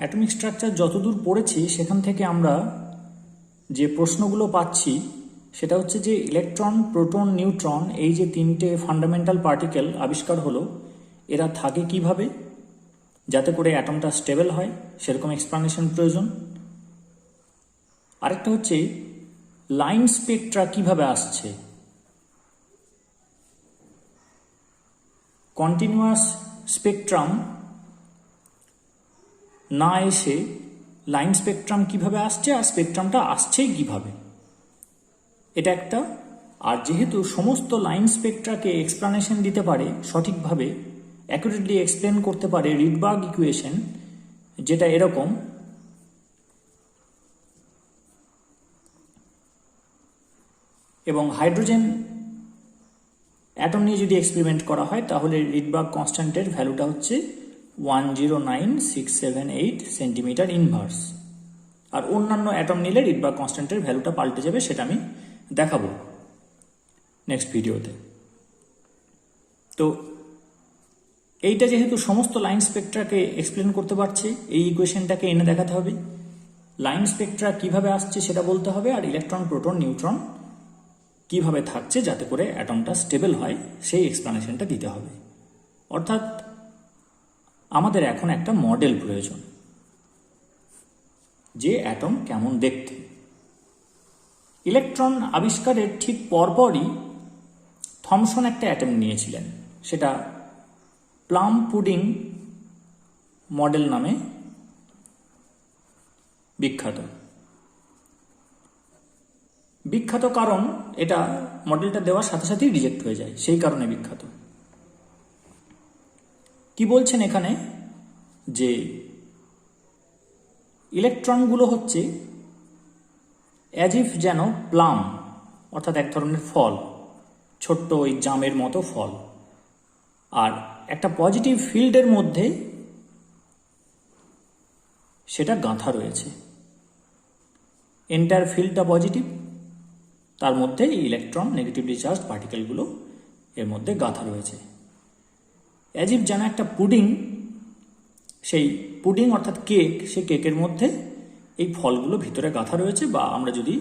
Atomic structure যতদূর পড়েছি সেখান থেকে আমরা যে প্রশ্নগুলো পাচ্ছি সেটা হচ্ছে যে ইলেকট্রন, প্রোটন, নিউট্রন এই যে তিনটে ফান্ডামেন্টাল পার্টিকেল আবিষ্কার হলো, এরা থাকে কিভাবে, যাতে করে অ্যাটমটা স্টেবল হয় সেরকম এক্সপ্লানেশন প্রয়োজন। আরেকটা হচ্ছে লাইন স্পেকট্রা কিভাবে আসছে, কন্টিনিউয়াস স্পেকট্রাম না এসে লাইন স্পেকট্রাম কিভাবে আসছে আর স্পেকট্রামটা আসছেই কিভাবে, এটা একটা। আর যেহেতু সমস্ত লাইন স্পেকট্রাকে এক্সপ্লানেশন দিতে পারে সঠিকভাবে, অ্যাকুরেটলি এক্সপ্লেন করতে পারে রিডবার্গ ইকুয়েশন, যেটা এরকম এবং হাইড্রোজেন অ্যাটম নিয়ে যদি এক্সপেরিমেন্ট করা হয় তাহলে রিডবার্গ কনস্ট্যান্টের ভ্যালুটা হচ্ছে 109,678 সেন্টিমিটার ইনভার্স। আর অন্যান্য অ্যাটম নিলে রিডবার্গ কনস্ট্যান্টের ভ্যালুটা পাল্টে যাবে, সেটা আমি দেখাবো নেক্সট ভিডিওতে। তো এইটা যেহেতু সমস্ত লাইন স্পেকট্রাকে এক্সপ্লেন করতে পারছে, এই ইকুয়েশনটাকে এনে দেখাতে হবে। লাইন স্পেকট্রা কিভাবে আসছে সেটা বলতে হবে, আর ইলেকট্রন, প্রোটন, নিউট্রন কিভাবে থাকছে যাতে করে অ্যাটমটা স্টেবল হয় সেই এক্সপ্লানেশনটা দিতে হবে। অর্থাৎ আমাদের এখন একটা মডেল প্রয়োজন যে অ্যাটম কেমন দেখতে। ইলেকট্রন আবিষ্কারের ঠিক পরপরই থমসন একটা অ্যাটম নিয়েছিলেন, সেটা প্লাম পুডিং মডেল নামে বিখ্যাত। বিখ্যাত কারণ এটা মডেলটা দেওয়ার সাথে সাথেই রিজেক্ট হয়ে যায়, সেই কারণে বিখ্যাত। কি বলছেন এখানে, যে ইলেকট্রনগুলো হচ্ছে অ্যাজ ইফ যেন প্লাম, অর্থাৎ এক ধরনের ফল, ছোট্ট ওই জামের মতো ফল, আর একটা পজিটিভ ফিল্ডের মধ্যে সেটা গাঁথা রয়েছে। এন্টায়ার ফিল্ডটা পজিটিভ, তার মধ্যে ইলেকট্রন, নেগেটিভলি চার্জ পার্টিকেলগুলো এর মধ্যে গাঁথা রয়েছে। অ্যাজ ইফ যেন একটা পুডিং, সেই পুডিং অর্থাৎ কেক, সেই কেকের মধ্যে এই ফলগুলো ভিতরে গাঁথা রয়েছে, বা আমরা যদি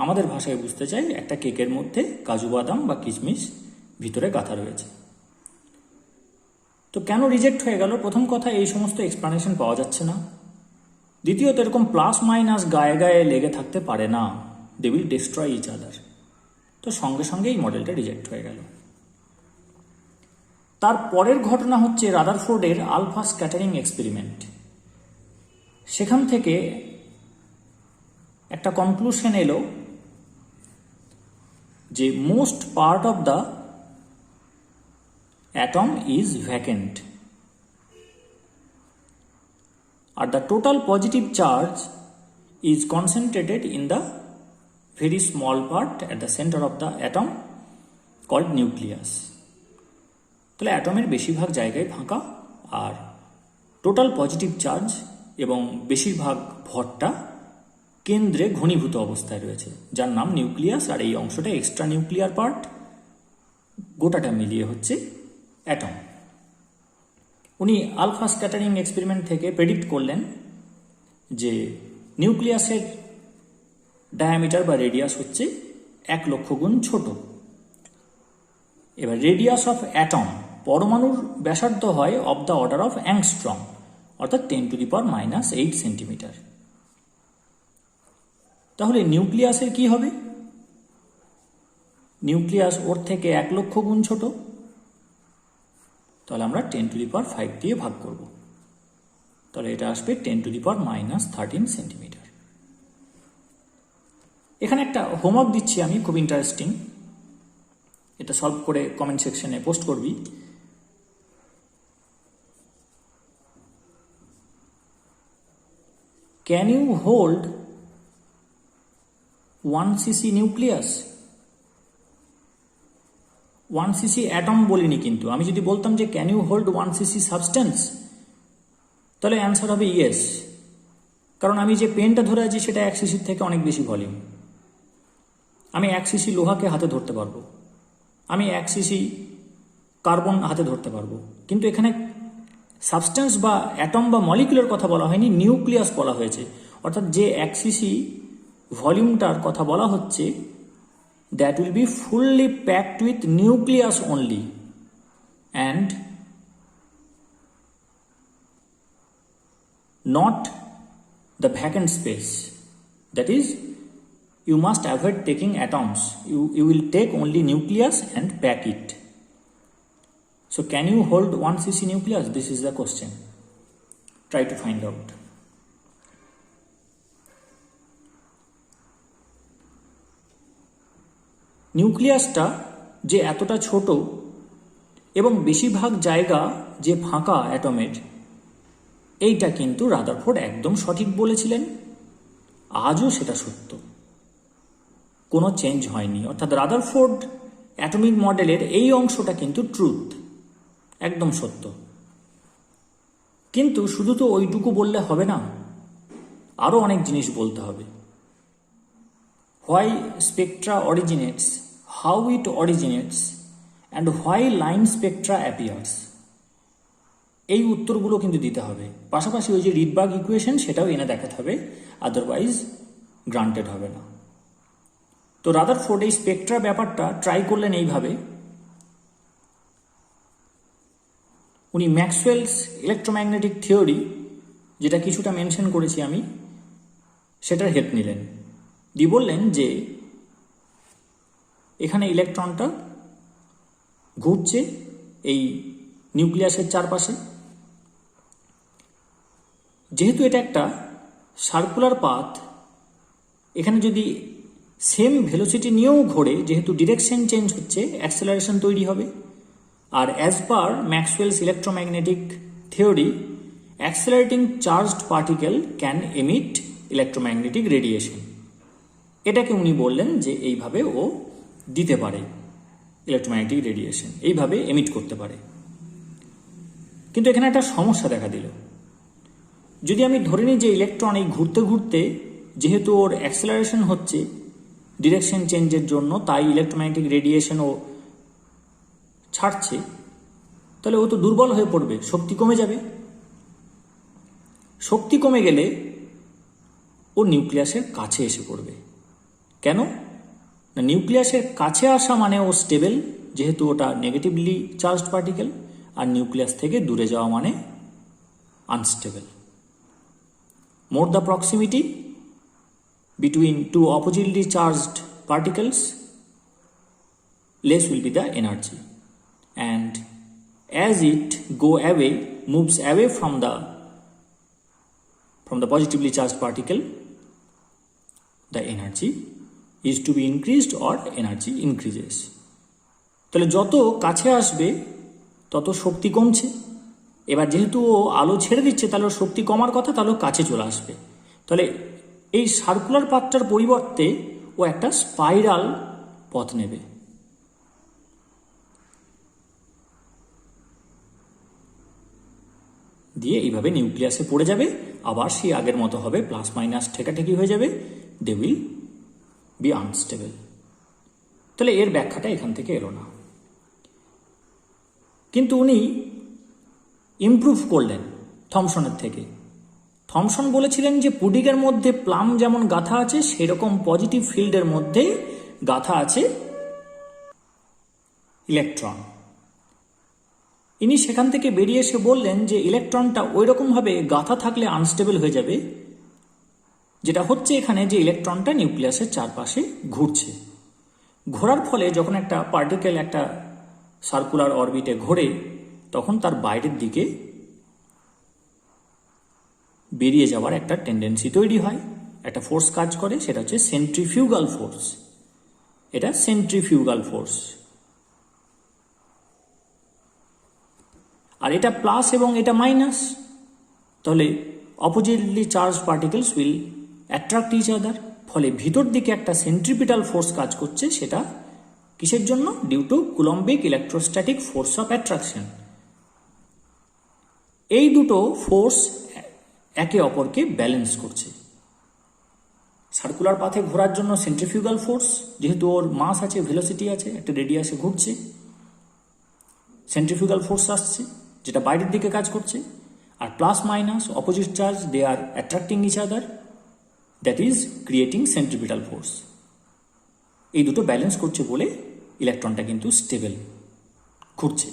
আমাদের ভাষায় বুঝতে চাই, একটা কেকের মধ্যে কাজু বাদাম বা কিশমিশ ভিতরে গাঁথা রয়েছে। তো কেন রিজেক্ট হয়ে গেল? প্রথম কথা, এই সমস্ত এক্সপ্লানেশন পাওয়া যাচ্ছে না। দ্বিতীয়ত, এরকম প্লাস মাইনাস গায়ে গায়ে লেগে থাকতে পারে না, they will destroy each other. তো সঙ্গে সঙ্গে এই মডেলটা রিজেক্ট হয়ে গেল। তার পরের ঘটনা হচ্ছে রাদারফোর্ডের আলফা স্ক্যাটারিং এক্সপেরিমেন্ট। সেখান থেকে একটা কনক্লুশন এলো যে most part of the atom is vacant, are the total positive charge is concentrated in the very small part at the center of the atom called nucleus. তাহলে অ্যাটমের বেশিরভাগ জায়গায় ফাঁকা, আর total positive charge এবং বেশিরভাগ ভরটা কেন্দ্রে ঘনীভূত অবস্থায় রয়েছে, যার নাম নিউক্লিয়াস। আর এই অংশটা এক্সট্রা নিউক্লিয়ার পার্ট, গোটাটা মিলিয়ে হচ্ছে অ্যাটম। উনি আলফা স্ক্যাটারিং এক্সপেরিমেন্ট থেকে প্রেডিক্ট করলেন যে নিউক্লিয়াসের ডায়ামিটার বা রেডিয়াস হচ্ছে 1,00,000 গুণ ছোট। এবার রেডিয়াস অফ অ্যাটম, পরমাণুর ব্যাসার্ধ হয় of the order of angstrom, অর্থাৎ 10⁻⁻8 সেন্টিমিটার। তাহলে নিউক্লিয়াসের কি হবে? নিউক্লিয়াস ওর থেকে 1,00,000 গুণ ছোট, তাহলে আমরা 10⁵ দিয়ে ভাগ করব, তাহলে এটা আসবে 10⁻⁻13 সেন্টিমিটার। এখানে একটা হোমওয়ার্ক দিচ্ছি আমি, খুব ইন্টারেস্টিং, এটা সলভ করে কমেন্ট সেকশনে পোস্ট করবি। Can you hold 1 cc nucleus? 1 cc atom বলিনি কিন্তু, আমি যদি বলতাম যে can you hold 1 cc substance, তাহলে অ্যান্সার হবে ইয়েস, কারণ আমি যে পেনটা ধরে আছি সেটা 1 cc থেকে অনেক বেশি ভলিউম। আমি 1 cc লোহাকে হাতে ধরতে পারবো, আমি 1 cc কার্বন হাতে ধরতে পারবো, কিন্তু এখানে সাবস্টেন্স বা অ্যাটম বা মলিকুলার কথা বলা হয়নি, নিউক্লিয়াস বলা হয়েছে। অর্থাৎ যে 1 সিসি ভলিউমটার কথা বলা হচ্ছে, that will be fully packed with nucleus only, and not the vacant space. That is, you must avoid taking atoms. You will take only nucleus and pack it. So can you hold 1 cc nucleus? This is the question. Try to find out. নিউক্লিয়াসটা যে এতটা ছোট এবং বেশিরভাগ জায়গা যে ফাঁকা অ্যাটমের, এইটা কিন্তু রাদারফোর্ড একদম সঠিক বলেছিলেন। আজও সেটা সত্য, কোনো চেঞ্জ হয়নি। অর্থাৎ রাদারফোর্ড অ্যাটমিক মডেলের এই অংশটা কিন্তু ট্রুথ, একদম সত্য। কিন্তু শুধু তো ওইটুকু বললে হবে না, আরও অনেক জিনিস বলতে হবে। Why Spectra originates, how it originates, and why line Spectra appears, এই উত্তরগুলো কিন্তু দিতে হবে। পাশাপাশি ওই যে রিডবার্গ ইকুয়েশন, সেটাও এনে দেখাতে হবে, আদারওয়াইজ গ্রান্টেড হবে না। তো রাদারফোর্ড এই স্পেকট্রা ব্যাপারটা ট্রাই করলেন এইভাবে, উনি ম্যাক্সওয়েলস ইলেকট্রোম্যাগনেটিক থিওরি, যেটা কিছুটা মেনশন করেছি আমি, সেটার হেল্প নিলেন, দিয়ে বললেন যে এখানে ইলেকট্রনটা ঘুরছে এই নিউক্লিয়াসের চারপাশে। যেহেতু এটা একটা সার্কুলার পাথ, এখানে যদি সেম ভেলোসিটি নিয়েও ঘোরে, যেহেতু ডিরেকশন চেঞ্জ হচ্ছে, অ্যাক্সেলারেশন তৈরি হবে। আর as per Maxwell's electromagnetic theory, accelerating charged particle can emit electromagnetic radiation. এটাকে উনি বললেন যে এইভাবে ও দিতে পারে ইলেকট্রোম্যাগনেটিক রেডিয়েশন, এইভাবে এমিট করতে পারে। কিন্তু এখানে একটা সমস্যা দেখা দিল। যদি আমি ধরে নিই যে ইলেকট্রন এই ঘুরতে ঘুরতে, যেহেতু ওর অ্যাক্সেলারেশন হচ্ছে ডিরেকশন চেঞ্জের জন্য, তাই ইলেকট্রোম্যাগনেটিক রেডিয়েশন ও ছাড়ছে, তাহলে ও তো দুর্বল হয়ে পড়বে, শক্তি কমে যাবে। শক্তি কমে গেলে ও নিউক্লিয়াসের কাছে এসে পড়বে। কেন না, নিউক্লিয়াসের কাছে আসা মানে ও স্টেবল, যেহেতু ওটা নেগেটিভলি চার্জড পার্টিকেল, আর নিউক্লিয়াস থেকে দূরে যাওয়া মানে unstable. More the proximity between two oppositely charged particles, less will be the energy, and as it moves away from the positively charged particle, the energy is to be increased or energy increases. তাহলে যত কাছে আসবে তত শক্তি কমছে। এবার যেহেতু ও আলো ছেড়ে দিচ্ছে, তাহলে ওর শক্তি কমার কথা, তাহলে কাছে চলে আসবে। তাহলে এই সার্কুলার পাথটার পরিবর্তে ও একটা স্পাইরাল পথ নেবে। দিয়ে এইভাবে নিউক্লিয়াসে পড়ে যাবে, আবার সেই আগের মতো হবে, প্লাস মাইনাস ঠেকাঠেকি হয়ে যাবে, দে উইল বি আনস্টেবল। তাহলে এর ব্যাখ্যাটা এখান থেকে এলো না। কিন্তু উনি ইমপ্রুভ করলেন থমসনের থেকে। থমসন বলেছিলেন যে পুডিংয়ের মধ্যে প্লাম যেমন গাঁথা আছে, সেরকম পজিটিভ ফিল্ডের মধ্যে গাঁথা আছে ইলেকট্রন। ইনি সেখান থেকে বেরিয়ে এসে বললেন যে ইলেকট্রনটা ওই রকমভাবে গাঁথা থাকলে আনস্টেবল হয়ে যাবে, যেটা হচ্ছে এখানে, যে ইলেকট্রনটা নিউক্লিয়াসের চারপাশে ঘুরছে। ঘোরার ফলে যখন একটা পার্টিকেল একটা সার্কুলার অরবিটে ঘোরে, তখন তার বাইরের দিকে বেরিয়ে যাওয়ার একটা টেন্ডেন্সি তৈরি হয়, একটা ফোর্স কাজ করে, সেটা হচ্ছে সেন্ট্রিফিউগাল ফোর্স। এটা সেন্ট্রিফিউগাল ফোর্স। আর এটা প্লাস এবং এটা মাইনাস, তাহলে oppositely charge particles will attract each other. ফলে ভিতর দিকে একটা সেন্ট্রিপিটাল ফোর্স কাজ করছে, সেটা কিসের জন্য? Due to Coulombic electrostatic force of attraction. এই দুটো ফোর্স একে অপরকে ব্যালেন্স করছে। সার্কুলার পাথে ঘোরার জন্য সেন্ট্রিফিউগাল ফোর্স, যেহেতু ওর মাস আছে, ভেলোসিটি আছে, একটা রেডিয়াসে ঘুরছে, সেন্ট্রিফিউগাল ফোর্স আসছে। যেটা বাইরের দিকে কাজ করছে, আর plus minus opposite charge, they are attracting each other, that is creating centripetal force. এই দুটো ব্যালেন্স করছে বলে ইলেকট্রনটা কিন্তু স্টেবল ঘুরছে,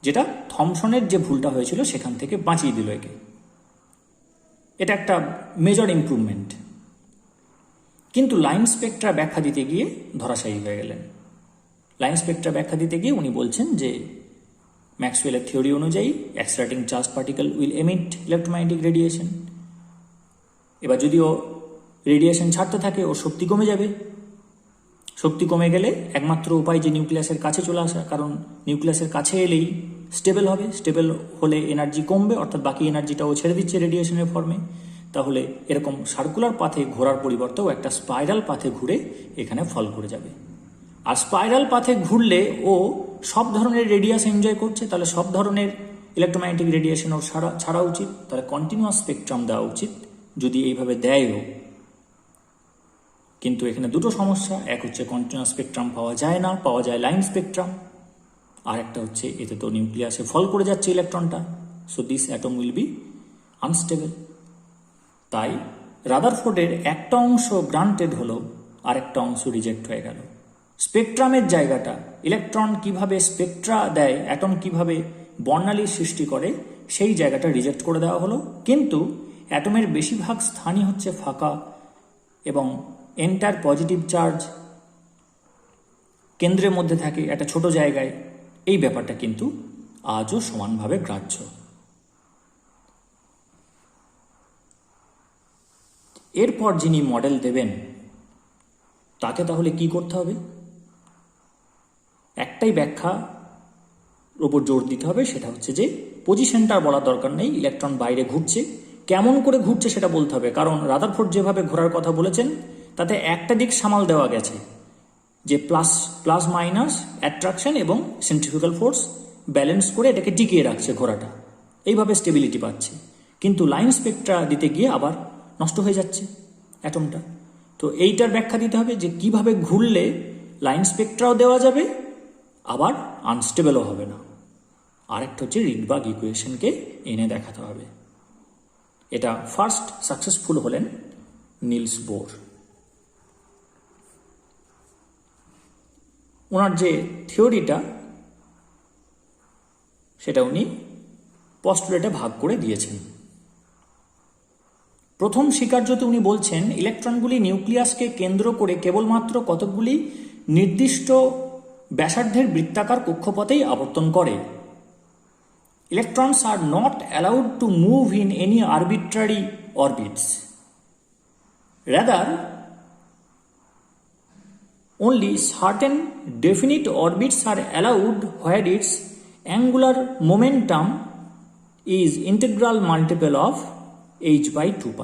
যেটা থমসনের যে ভুলটা হয়েছিল সেখান থেকে বাঁচিয়ে দিল একে। এটা একটা মেজর ইমপ্রুভমেন্ট। কিন্তু লাইন স্পেকট্রা ব্যাখ্যা দিতে গিয়ে ধরাশায়ী হয়ে গেলেন। লাইন স্পেকট্রা ব্যাখ্যা দিতে গিয়ে উনি বলছেন যে ম্যাক্সওয়েলের থিওরি অনুযায়ী accelerating charge particle will emit electromagnetic radiation. এবার যদি ও রেডিয়েশন ছাড়তে থাকে ওর শক্তি কমে যাবে। শক্তি কমে গেলে একমাত্র উপায় যে নিউক্লিয়াসের কাছে চলে আসা, কারণ নিউক্লিয়াসের কাছে এলেই স্টেবল হবে। স্টেবল হলে এনার্জি কমবে, অর্থাৎ বাকি এনার্জিটাও ছেড়ে দিচ্ছে রেডিয়েশনের ফর্মে। তাহলে এরকম সার্কুলার পাথে ঘোরার পরিবর্তেও একটা স্পাইরাল পাথে ঘুরে এখানে ফল করে যাবে। আর স্পাইরাল পাথে ঘুরলে ও সব ধরনের রেডিয়াস এনজয় করছে, তাহলে সব ধরনের ইলেকট্রোম্যাগনেটিক রেডিয়েশন ওর ছাড়া উচিত। তাহলে কন্টিনিউয়াস স্পেকট্রাম দেওয়া উচিত যদি এইভাবে দেয়ও। কিন্তু এখানে দুটো সমস্যা, এক হচ্ছে কন্টিনিউয়াস স্পেকট্রাম পাওয়া যায় না, পাওয়া যায় লাইন স্পেকট্রাম। আর একটা হচ্ছে এতে তো নিউক্লিয়াসে ফল করে যাচ্ছে ইলেকট্রনটা, so this atom will be unstable. তাই রাদারফোর্ডের একটা অংশ গ্রান্টেড হলো, আর একটা অংশ রিজেক্ট হয়ে গেল। স্পেকট্রামের জায়গাটা, ইলেকট্রন কিভাবে স্পেকট্রা দেয়, অ্যাটম কিভাবে বর্ণালীর সৃষ্টি করে, সেই জায়গাটা রিজেক্ট করে দেওয়া হলো। কিন্তু অ্যাটমের বেশিরভাগ স্থানই হচ্ছে ফাঁকা এবং এন্টার পজিটিভ চার্জ কেন্দ্রের মধ্যে থাকে একটা ছোট জায়গায়। এই ব্যাপারটা কিন্তু আজও সমানভাবে গ্রাহ্য। এরপর যিনি মডেল দেবেন তাকে তাহলে কি করতে হবে? একটাই ব্যাখ্যার ওপর জোর দিতে হবে, সেটা হচ্ছে যে পজিশনটা বলার দরকার নেই, ইলেকট্রন বাইরে ঘুরছে, কেমন করে ঘুরছে সেটা বলতে হবে। কারণ রাদারফোর্ড যেভাবে ঘোরার কথা বলেছেন তাতে একটা দিক সামাল দেওয়া গেছে, যে প্লাস মাইনাস অ্যাট্রাকশন এবং সেন্ট্রিফিউগাল ফোর্স ব্যালেন্স করে এটাকে টিকিয়ে রাখছে ঘোরাটা, এইভাবে স্টেবিলিটি পাচ্ছে। কিন্তু লাইন স্পেকট্রা দিতে গিয়ে আবার নষ্ট হয়ে যাচ্ছে অ্যাটমটা। তো এইটার ব্যাখ্যা দিতে হবে যে কিভাবে ঘুরলে লাইন স্পেকট্রাও দেওয়া যাবে, আবার আনস্টেবলও হবে না। আরেকটা হচ্ছে রিডবার্গ ইকুয়েশনকে এনে দেখাতে হবে। এটা ফার্স্ট সাকসেসফুল হলেন নিলস বোর। ওনার যে থিওরিটা সেটা উনি পস্টুলেটে ভাগ করে দিয়েছেন। প্রথম স্বীকার্যতে উনি বলছেন ইলেকট্রনগুলি নিউক্লিয়াসকে কেন্দ্র করে কেবলমাত্র কতকগুলি নির্দিষ্ট ব্যাসার্ধের বৃত্তাকার কক্ষপথেই আবর্তন করে। Electrons are not allowed to move in any arbitrary orbits. Rather, only certain definite orbits are allowed where its angular momentum is integral multiple of h/2π.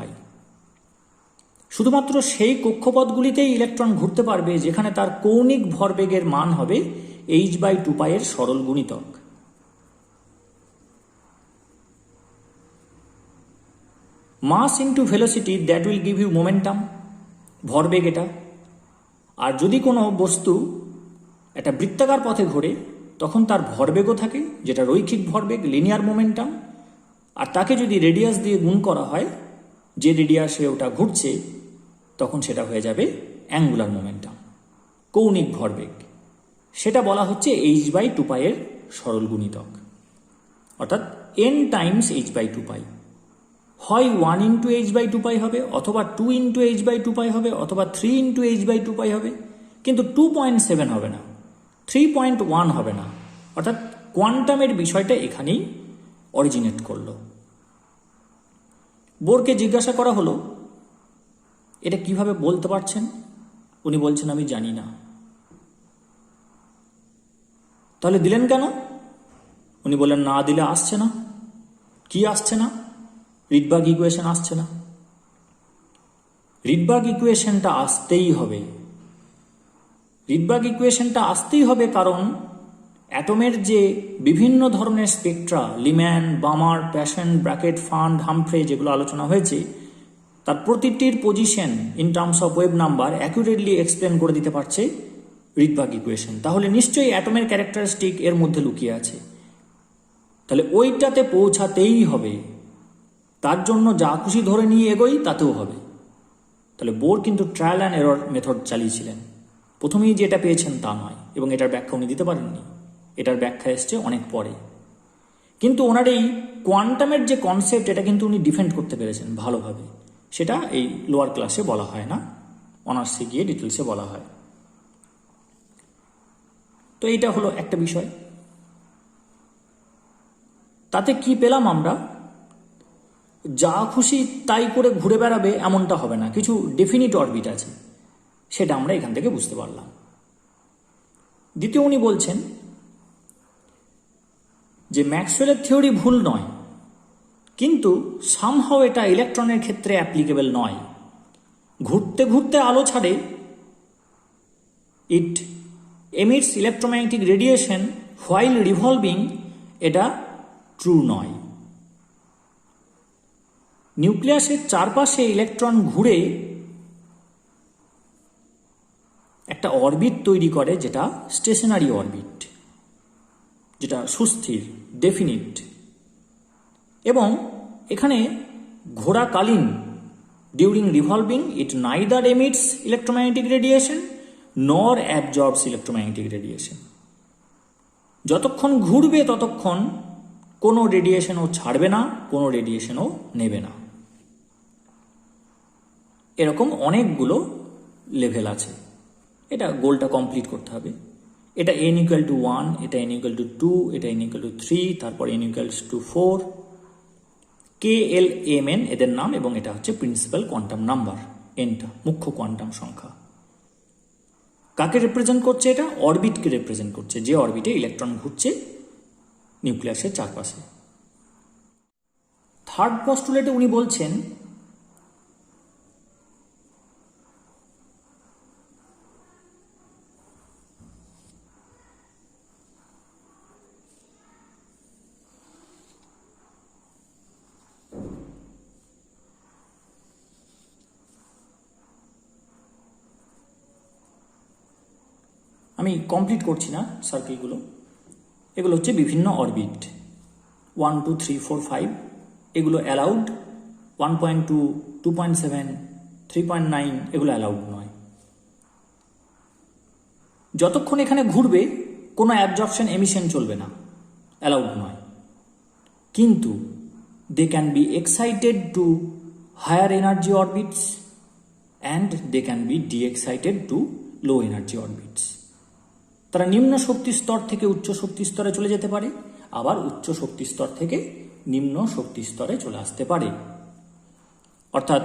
শুধুমাত্র সেই কক্ষপথগুলিতেই ইলেকট্রন ঘুরতে পারবে যেখানে তার কৌণিক ভরবেগের মান হবে h/2π এর সরল গুণিতক। Mass into velocity that will give you momentum, ভরবেগ এটা। আর যদি কোনো বস্তু একটা বৃত্তাকার পথে ঘোরে তখন তার ভরবেগও থাকে, যেটা রৈখিক ভরবেগ, লিনিয়ার মোমেন্টাম। আর তাকে যদি রেডিয়াস দিয়ে গুণ করা হয়, যে রেডিয়াসে ওটা ঘুরছে, তখন সেটা হয়ে যাবে অ্যাঙ্গুলার মোমেন্টাম, কৌণিক ভরবেগ। সেটা বলা হচ্ছে h/2π এর সরল গুণিতক, অর্থাৎ n টাইমস h/2π। হয় 1 ইন্টু h/2π হবে, অথবা 2 ইন্টু h/2π হবে, অথবা 3 ইন্টু h/2π হবে, কিন্তু 2.7 হবে না, 3.1 হবে না। অর্থাৎ কোয়ান্টামের বিষয়টা এখানেই অরিজিনেট করলো। বোরকে জিজ্ঞাসা করা হলো এটা কিভাবে বলতে পারছেন? উনি বলছেন আমি জানি না। তাহলে দিলেন কেন? উনি বললেন না দিলে আসছে না। কি আসছে না? রিডবার্গ ইকুয়েশন আসছে না। রিডবার্গ ইকুয়েশনটা আসতেই হবে। রিডবার্গ ইকুয়েশনটা আসতেই হবে কারণ অ্যাটমের যে বিভিন্ন ধরনের spectra, Lyman, Balmer, Paschen, Brackett, Pfund, Humphrey, যেগুলো আলোচনা হয়েছে, তার প্রতিটির position in terms of wave number accurately explain করে দিতে পারছে রিডবার্গ ইকুয়েশন। তাহলে নিশ্চয়ই অ্যাটমের ক্যারেক্টারিস্টিক এর মধ্যে লুকিয়ে আছে। তাহলে ওইটাতে পৌঁছাতেই হবে, তার জন্য যা খুশি ধরে নিয়ে এগোই তাতেও হবে। তাহলে বোর কিন্তু ট্রায়াল অ্যান্ড এরর মেথড চালিয়েছিলেন, প্রথমেই যেটা পেয়েছেন তা নয়, এবং এটার ব্যাখ্যা উনি দিতে পারেননি, এটার ব্যাখ্যা এসছে অনেক পরে। কিন্তু ওনার এই কোয়ান্টামের যে কনসেপ্ট, এটা কিন্তু উনি ডিফেন্ড করতে পেরেছেন ভালোভাবে, সেটা এই লোয়ার ক্লাসে বলা হয় না, অনার্সে গিয়ে ডিটেলসে বলা হয়। তো এইটা হলো একটা বিষয়। তাতে কি পেলাম আমরা? যা খুশি তাই করে ঘুরে বেড়াবে এমনটা হবে না, কিছু ডেফিনিট অরবিট আছে, সেটা আমরা এখান থেকে বুঝতে পারলাম। দ্বিতীয়, উনি বলছেন যে ম্যাক্সওয়েলের থিওরি ভুল নয়, কিন্তু সামহাও এটা ইলেকট্রনের ক্ষেত্রে অ্যাপ্লিকেবল নয়। ঘুরতে ঘুরতে আলো ছাড়ে, it emits electromagnetic radiation while revolving, এটা ট্রু নয়। নিউক্লিয়াসের চারপাশে ইলেকট্রন ঘুরে একটা অরবিট তৈরি করে, যেটা স্টেশনারি অরবিট, যেটা সুস্থির, ডেফিনিট। এবং এখানে ঘোরাকালীন, ডিউরিং রিভলভিং, ইট নাইদার এমিটস ইলেকট্রোম্যাগনেটিক রেডিয়েশন নর অ্যাবজর্বস ইলেকট্রোম্যাগনেটিক রেডিয়েশন। যতক্ষণ ঘুরবে ততক্ষণ কোনো রেডিয়েশনও ছাড়বে না, কোনো রেডিয়েশনও নেবে না। এরকম অনেকগুলো লেভেল আছে, এটা গোলটা কমপ্লিট করতে হবে। এটা n = 1, এটা n = 2, এটা n = 3, তারপর n = 4, KL MN এদের নাম, এবং এটা হচ্ছে প্রিন্সিপাল কোয়ান্টাম নাম্বার, এনটা মুখ্য কোয়ান্টাম সংখ্যা। কাকে রিপ্রেজেন্ট করছে? এটা অরবিটকে রিপ্রেজেন্ট করছে, যে অরবিটে ইলেকট্রন ঘুরছে নিউক্লিয়াসের চারপাশে। থার্ড পস্টুলেটে উনি বলছেন আমি কমপ্লিট করছি না সার্কেলগুলো, এগুলো হচ্ছে বিভিন্ন অরবিট, 1, 2, 3, 4, 5, এগুলো অ্যালাউড, 1.2, 2.7, 3.9 এগুলো অ্যালাউড নয়। যতক্ষণ এখানে ঘুরবে কোনো অ্যাবজর্পশন এমিশন চলবে না, অ্যালাউড নয়। কিন্তু they can be excited to higher energy orbits and they can be de excited to low energy orbits. তারা নিম্ন শক্তি স্তর থেকে উচ্চ শক্তি স্তরে চলে যেতে পারে, আবার উচ্চ শক্তি স্তর থেকে নিম্ন শক্তি স্তরে চলে আসতে পারে। অর্থাৎ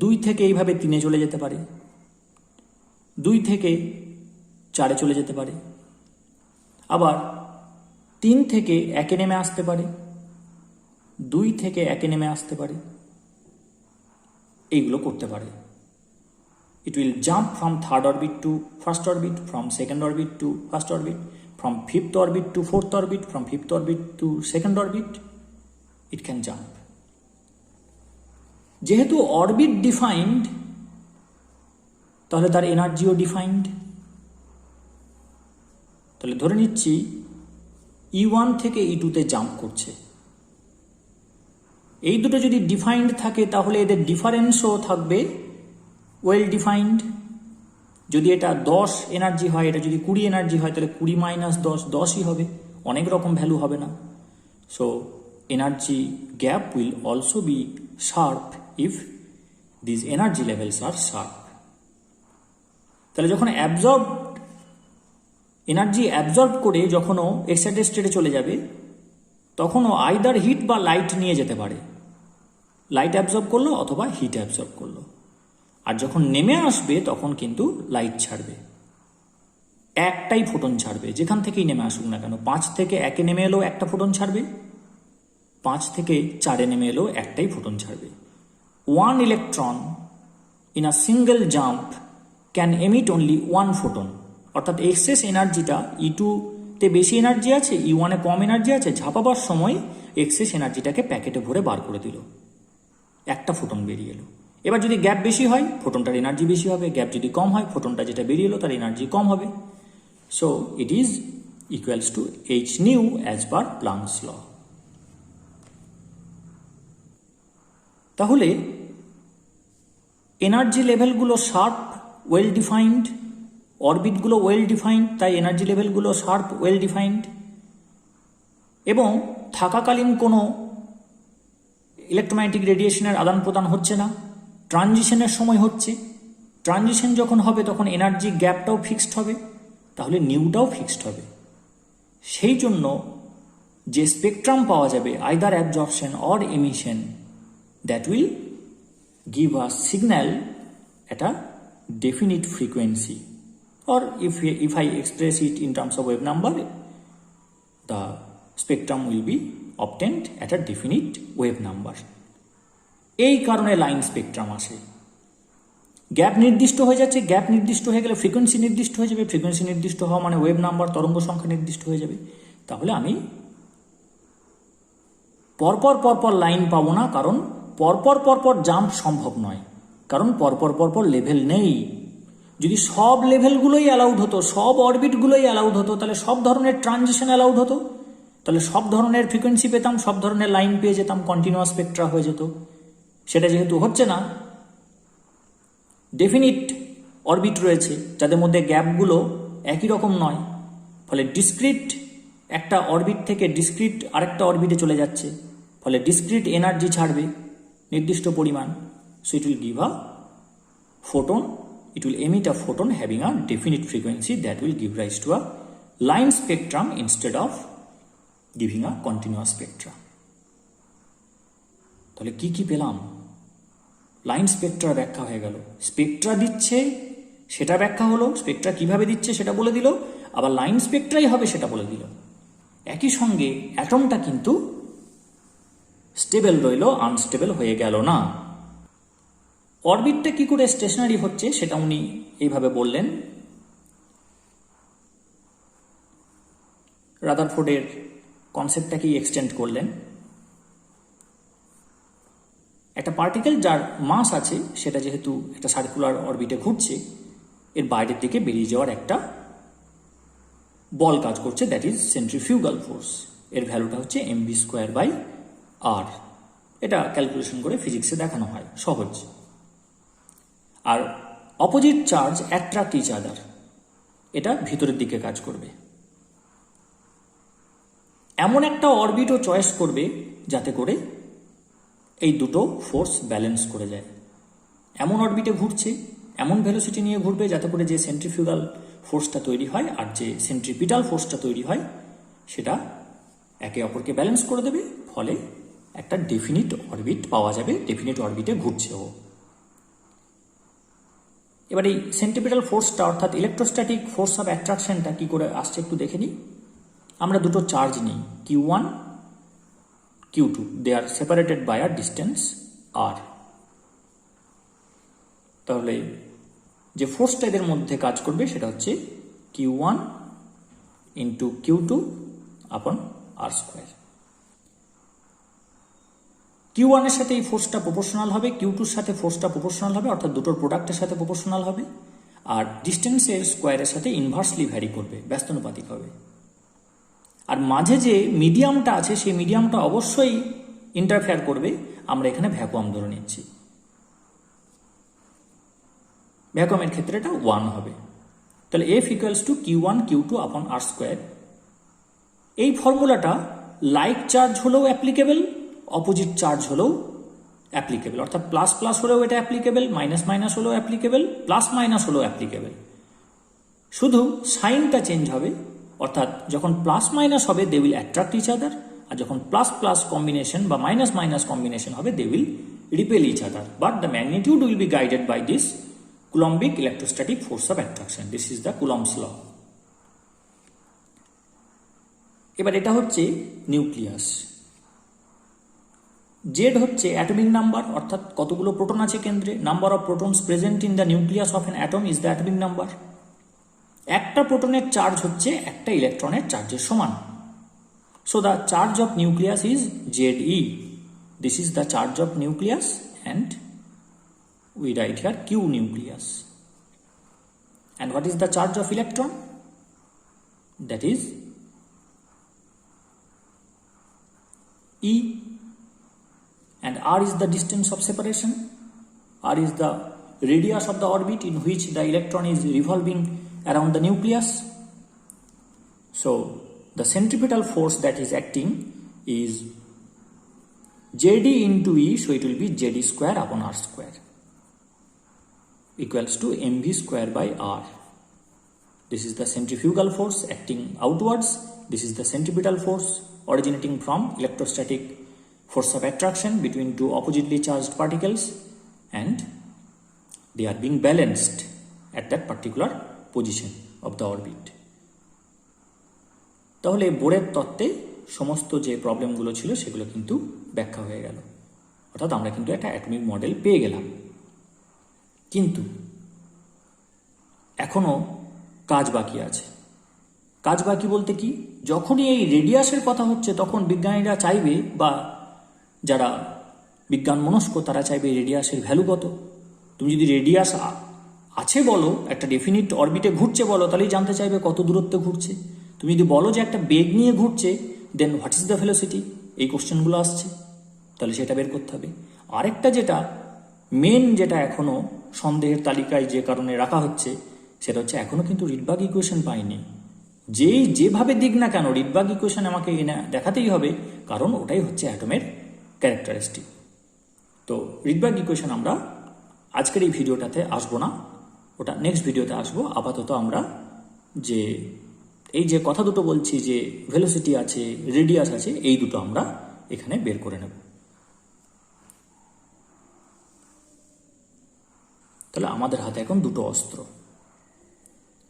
2 থেকে এইভাবে 3-এ চলে যেতে পারে, 2 থেকে 4-এ চলে যেতে পারে, আবার 3 থেকে 1-এ নেমে আসতে পারে, 2 থেকে 1-এ নেমে আসতে পারে, এইগুলো করতে পারে। It will jump from third orbit to first orbit, from second orbit to first orbit, from fifth orbit to fourth orbit, from fifth orbit to second orbit. It can jump. যেহেতু অরবিট ডিফাইন্ড, তাহলে তার এনার্জিও defined. তাহলে ধরে নিচ্ছি E1 থেকে E2-তে jump করছে। এই দুটো যদি ডিফাইন্ড থাকে তাহলে এদের ডিফারেন্সও থাকবে ওয়েল ডিফাইন্ড। যদি এটা 10 এনার্জি হয়, এটা যদি 20 এনার্জি হয়, তাহলে 20 - 10 10ই হবে, অনেক রকম ভ্যালু হবে না। So energy gap will also be sharp if this energy levels are sharp. তাহলে যখন এনার্জি অ্যাবজর্ব করে যখনও এক্সাইটেড স্টেটে চলে যাবে, তখনও আইদার হিট বা লাইট নিয়ে যেতে পারে। লাইট অ্যাবজর্ব করলো অথবা হিট অ্যাবজর্ব করলো। আর যখন নেমে আসবে তখন কিন্তু লাইট ছাড়বে, একটাই ফোটন ছাড়বে, যেখান থেকেই নেমে আসুক না কেন। 5 থেকে 1-এ নেমে এলেও একটা ফোটন ছাড়বে, 5 থেকে 4-এ নেমে এলেও একটাই ফোটন ছাড়বে। 1 electron in a single jump can emit only 1 photon. অর্থাৎ এক্সেস এনার্জিটা E2-তে বেশি এনার্জি আছে, E1-এ কম এনার্জি আছে, ঝাঁপাবার সময় এক্সেস এনার্জিটাকে প্যাকেটে ভরে বার করে দিল, একটা ফোটন বেরিয়ে এলো। এবার যদি গ্যাপ বেশি হয়, ফোটনটার এনার্জি বেশি হবে, গ্যাপ যদি কম হয়, ফোটনটা যেটা বেরিয়ে এলো তার এনার্জি কম হবে। So it is equals to h nu as per Planck's law. তাহলে এনার্জি লেভেলগুলো শার্প, ওয়েল ডিফাইন্ড, অরবিটগুলো ওয়েল ডিফাইন্ড, তাই এনার্জি লেভেলগুলো শার্প, ওয়েল ডিফাইন্ড, এবং থাকাকালীন কোনো ইলেকট্রোম্যাগনেটিক রেডিয়েশনের আদান প্রদান হচ্ছে না, ট্রানজিশনের সময় হচ্ছে। ট্রানজিশন যখন হবে তখন এনার্জি গ্যাপটাও ফিক্সড হবে, তাহলে নিউটাও ফিক্সড হবে। সেই জন্য যে স্পেকট্রাম পাওয়া যাবে, either absorption or emission, that will give a signal at a definite frequency, or if I express it in terms of wave number, the spectrum will be obtained at a definite wave number. এই কারণে line spectrum আসে। Gap নির্দিষ্ট হয়ে যাচ্ছে, gap নির্দিষ্ট হয়ে গেলে frequency নির্দিষ্ট হয়ে যাবে, ফ্রিকোয়েন্সি নির্দিষ্ট হওয়া মানে ওয়েভ নাম্বার, তরঙ্গ সংখ্যা নির্দিষ্ট হয়ে যাবে। তাহলে আমি পরপর লাইন পাবো না, কারণ পরপর জাম্প সম্ভব নয়, কারণ পরপর লেভেল নেই। যদি সব লেভেলগুলোই অ্যালাউড হতো, সব অরবিটগুলোই অ্যালাউড হতো, তাহলে সব ধরনের ট্রানজিশন অ্যালাউড হতো, তাহলে সব ধরনের ফ্রিকোয়েন্সি পেতাম, সব ধরনের লাইন পেয়ে যেতাম, কন্টিনিউয়াস স্পেকট্রা হয়ে যেত। সেটা যেহেতু হচ্ছে না, ডেফিনিট অরবিট রয়েছে যাদের মধ্যে গ্যাপগুলো একই রকম নয়, ফলে ডিসক্রিট একটা অরবিট থেকে ডিসক্রিট আরেকটা অরবিটে চলে যাচ্ছে, ফলে ডিসক্রিট এনার্জি ছাড়বে নির্দিষ্ট পরিমাণ। So it will give a photon, it will emit a photon having a definite frequency that will give rise to a line spectrum instead of giving a continuous spectra. তাহলে কি পেলাম? Line Spectra ব্যাখ্যা হয়ে গেল। Spectra দিচ্ছে সেটা ব্যাখ্যা হলো, স্পেকট্রা কিভাবে দিচ্ছে সেটা বলে দিল, আবার লাইন স্পেকট্রাই হবে সেটা বলে দিল। একই সঙ্গে অ্যাটমটা কিন্তু স্টেবল রইল, আনস্টেবল হয়ে গেল না। অরবিটটা কি করে স্টেশনারি হচ্ছে সেটা উনি এইভাবে বললেন। রাদারফোর্ডের কনসেপ্টটাকেই এক্সটেন্ড করলেন। একটা পার্টিকেল যার মাস আছে সেটা যেহেতু একটা সার্কুলার অরবিটে ঘুরছে, এর বাইরের দিকে বেরিয়ে যাওয়ার একটা বল কাজ করছে, দ্যাট ইজ সেন্ট্রিফিউগাল ফোর্স। এর ভ্যালুটা হচ্ছে mv²/r। এটা ক্যালকুলেশন করে ফিজিক্সে দেখানো হয়, সহজ। আর opposite charge attract each other, এটা ভিতরের দিকে কাজ করবে। এমন একটা অরবিটও চয়েস করবে যাতে করে এই দুটো ফোর্স ব্যালেন্স করে যায়। এমন অরবিটে ঘুরছে, এমন ভেলোসিটি নিয়ে ঘুরবে যাতে করে যে সেন্ট্রিফিউগাল ফোর্সটা তৈরি হয় আর যে সেন্ট্রিপিটাল ফোর্সটা তৈরি হয় সেটা একে অপরকে ব্যালেন্স করে দেবে, ফলে একটা ডেফিনিট অরবিট পাওয়া যাবে, ডেফিনিট অরবিটে ঘুরছে ও। এবার এই সেন্ট্রিপিটাল ফোর্সটা অর্থাৎ ইলেকট্রোস্ট্যাটিক ফোর্স অফ অ্যাট্রাকশনটা কি করে আসছে একটু দেখে নিই। আমরা দুটো চার্জ নিই, Q1 Q2, they are separated by a distance r। তাহলে যে ফোর্সটা এদের মধ্যে কাজ করবে সেটা হচ্ছে Q1 ইন্টু Q2 আপন r²। Q1 এর সাথে এই ফোর্সটা প্রপোর্শনাল হবে, Q2 এর সাথে ফোর্সটা প্রপোর্শনাল হবে, অর্থাৎ দুটোর প্রোডাক্টের সাথে প্রপোর্শনাল হবে, আর ডিস্টেন্সের স্কোয়ারের সাথে ইনভার্সলি ভ্যারি করবে, ব্যস্তানুপাতিক হবে। আর মাঝে যে মিডিয়ামটা আছে সেই মিডিয়ামটা অবশ্যই ইন্টারফেয়ার করবে। আমরা এখানে ভ্যাকুয়াম ধরে নিচ্ছি, ভ্যাকুয়ামের ক্ষেত্রে এটা 1 হবে। তাহলে F = Q1 Q2 আপন r²। এই ফর্মুলাটা লাইক চার্জ হলেও অ্যাপ্লিকেবল, অপোজিট চার্জ হলেও অ্যাপ্লিকেবল, অর্থাৎ প্লাস প্লাস হলেও এটা অ্যাপ্লিকেবল, মাইনাস মাইনাস হলেও অ্যাপ্লিকেবল, প্লাস মাইনাস হলেও অ্যাপ্লিকেবল। শুধু সাইনটা চেঞ্জ হবে, অর্থাৎ যখন প্লাস মাইনাস হবে they will attract each other, আর যখন প্লাস প্লাস কম্বিনেশন বা মাইনাস মাইনাস কম্বিনেশন হবে they will repel each other, but the magnitude will be guided by this Coulombic electrostatic force of attraction. This is the Coulomb's law. এবার এটা হচ্ছে nucleus. Z হচ্ছে atomic number, অর্থাৎ কতগুলো proton আছে কেন্দ্রে। Number of protons present in the nucleus of an atom is the atomic number. একটা প্রোটনের চার্জ হচ্ছে একটা ইলেকট্রনের চার্জের সমান। So the charge of nucleus is ZE। This is the charge of nucleus and we write here Q nucleus. And what is the charge of electron? That is E. and r is the distance of separation. R is the radius of the orbit in which the electron is revolving around the nucleus. So the centripetal force that is acting is Jd into E, so it will be Jd square upon R square equals to mv square by r. This is the centrifugal force acting outwards. This is the centripetal force originating from electrostatic force of attraction between two oppositely charged particles, and they are being balanced at that particular position of the orbit. তাহলে বোরের তত্ত্বে সমস্ত যে প্রবলেমগুলো ছিল সেগুলো কিন্তু ব্যাখ্যা হয়ে গেল, অর্থাৎ আমরা কিন্তু একটা অ্যাটমিক মডেল পেয়ে গেলাম। কিন্তু এখনো কাজ বাকি আছে। কাজ বাকি বলতে কি, যখনই এই রেডিয়াসের কথা হচ্ছে তখন বিজ্ঞানীরা চাইবে, বা যারা বিজ্ঞান মনস্ক তারা চাইবে রেডিয়াসের ভ্যালু কত। তুমি যদি রেডিয়াস আছে বলো, একটা ডেফিনিট অরবিটে ঘুরছে বলো, তাহলেই জানতে চাইবে কত দূরত্বে ঘুরছে। তুমি যদি বলো যে একটা বেগ নিয়ে ঘুরছে, দেন হোয়াট ইজ দ্য ভেলোসিটি, এই কোশ্চেনগুলো আসছে, তাহলে সেটা বের করতে হবে। আরেকটা যেটা মেন, যেটা এখনো সন্দেহের তালিকায় যে কারণে রাখা হচ্ছে, সেটা হচ্ছে এখনো কিন্তু রিডবার্গ ইকুয়েশন পাইনি। যেভাবে দিক না কেন রিডবার্গ ইকুয়েশন আমাকে এনে দেখাতেই হবে, কারণ ওটাই হচ্ছে অ্যাটমের ক্যারেক্টারিস্টিক। তো রিডবার্গ ইকুয়েশন আমরা আজকের এই ভিডিওটাতে আসবো না, ওটা নেক্সট ভিডিওতে আসবো। আপাতত আমরা যে এই যে কথা দুটো বলছি, যে ভেলোসিটি আছে, রেডিয়াস আছে, এই দুটো আমরা এখানে বের করে নেব। তাহলে আমাদের হাতে এখন দুটো অস্ত্র,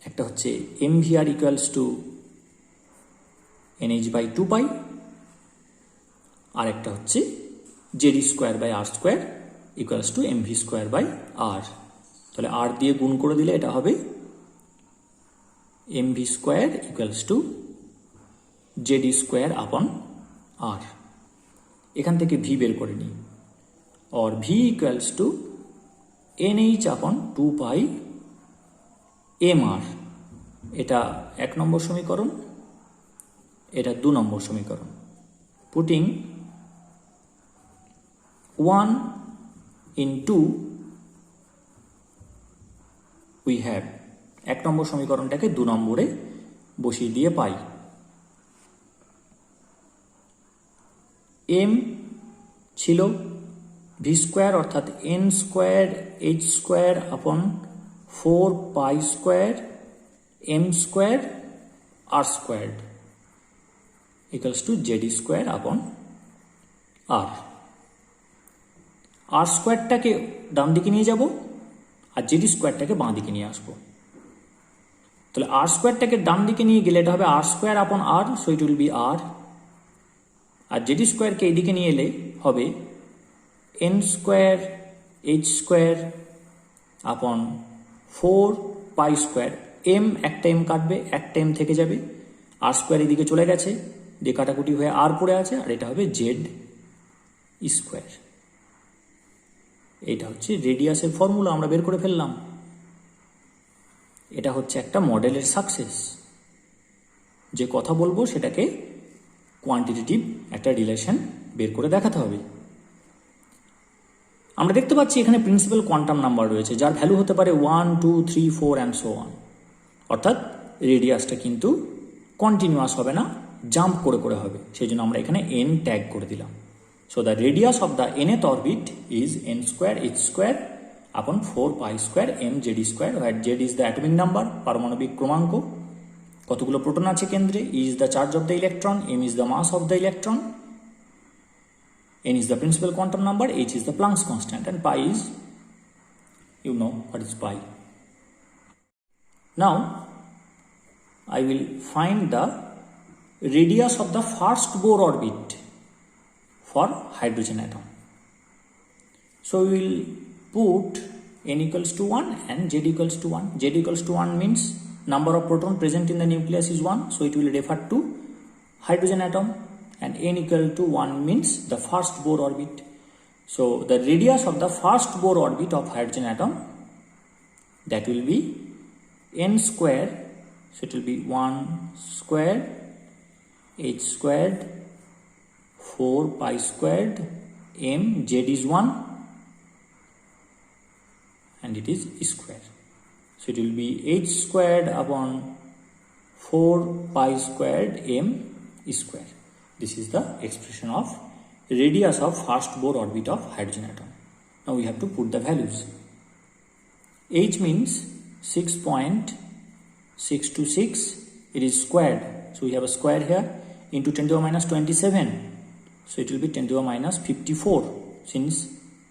একটা হচ্ছে mvr ইকুয়ালস টু nh/2π, আর একটা হচ্ছে jD square by R square equals to mv square by r. তাহলে আর দিয়ে গুণ করে দিলে এটা হবে mv square equals to jD square upon r. এখান থেকে ভি বের করে নিই, और v ইকুয়ালস টু nh আপন 2π mr। এটা 1 নম্বর সমীকরণ, এটা 2 নম্বর সমীকরণ। পুটিং 1 in 2 we have 1 নম্বর সমীকরণটাকে 2 নম্বরে বসিয়ে দিয়ে পাই m ছিল v স্কোয়ার অর্থাৎ n square h square upon 4π square m square r squared equals to Z square upon r. আর স্কোয়ারটাকে ডান দিকে নিয়ে যাব, আর জেড স্কোয়ারটাকে বাঁ দিকে নিয়ে আসবো। তাহলে আর স্কোয়ারটাকে ডান দিকে নিয়ে গেলে এটা হবে r square upon r, so it will be r. আর জেড স্কোয়ারকে এইদিকে নিয়ে এলে হবে N square H square upon 4π square. M একটা এম কাটবে, একটা এম থেকে যাবে, আর স্কোয়ার এদিকে চলে গেছে, দিয়ে কাটাকুটি হয়ে আর পড়ে আছে, আর এটা হবে জেড স্কোয়ার। এইটা হচ্ছে রেডিয়াসের ফর্মুলা, আমরা বের করে ফেললাম। এটা হচ্ছে একটা মডেলের সাকসেস। যে কথা বলবো সেটাকে কোয়ান্টিটেটিভ একটা রিলেশন বের করে দেখাতে হবে। আমরা দেখতে পাচ্ছি এখানে প্রিন্সিপাল কোয়ান্টাম নাম্বার রয়েছে, যার ভ্যালু হতে পারে 1, 2, 3, 4 অ্যান্ড সো অন। অর্থাৎ রেডিয়াসটা কিন্তু কন্টিনিউয়াস হবে না, জাম্প করে করে হবে, সেই জন্য আমরা এখানে n ট্যাগ করে দিলাম। So the radius of the nth orbit is n square h square upon 4π square m Z square, what Z is the atomic number, পারমাণবিক ক্রমাঙ্ক, কতগুলো প্রোটন আছে কেন্দ্রে, is the charge of the electron, m is the mass of the electron, n is the principal quantum number, h is the Planck's constant, and pi is, you know what is pi. Now I will find the radius of the first Bohr orbit for hydrogen atom. So we will put n equals to 1 and z equals to 1. Z equals to 1 means number of proton present in the nucleus is 1, so it will refer to hydrogen atom, and n equal to 1 means the first Bohr orbit. So the radius of the first Bohr orbit of hydrogen atom, that will be n square, so it will be 1 square h squared 4π squared m, z is 1 and it is square. So it will be h squared upon 4 pi squared m square. This is the expression of radius of first Bohr orbit of hydrogen atom. Now we have to put the values. H means 6.626, it is squared, so we have a square here, into 10 to the minus 27, so it will be 10 to the minus 54 since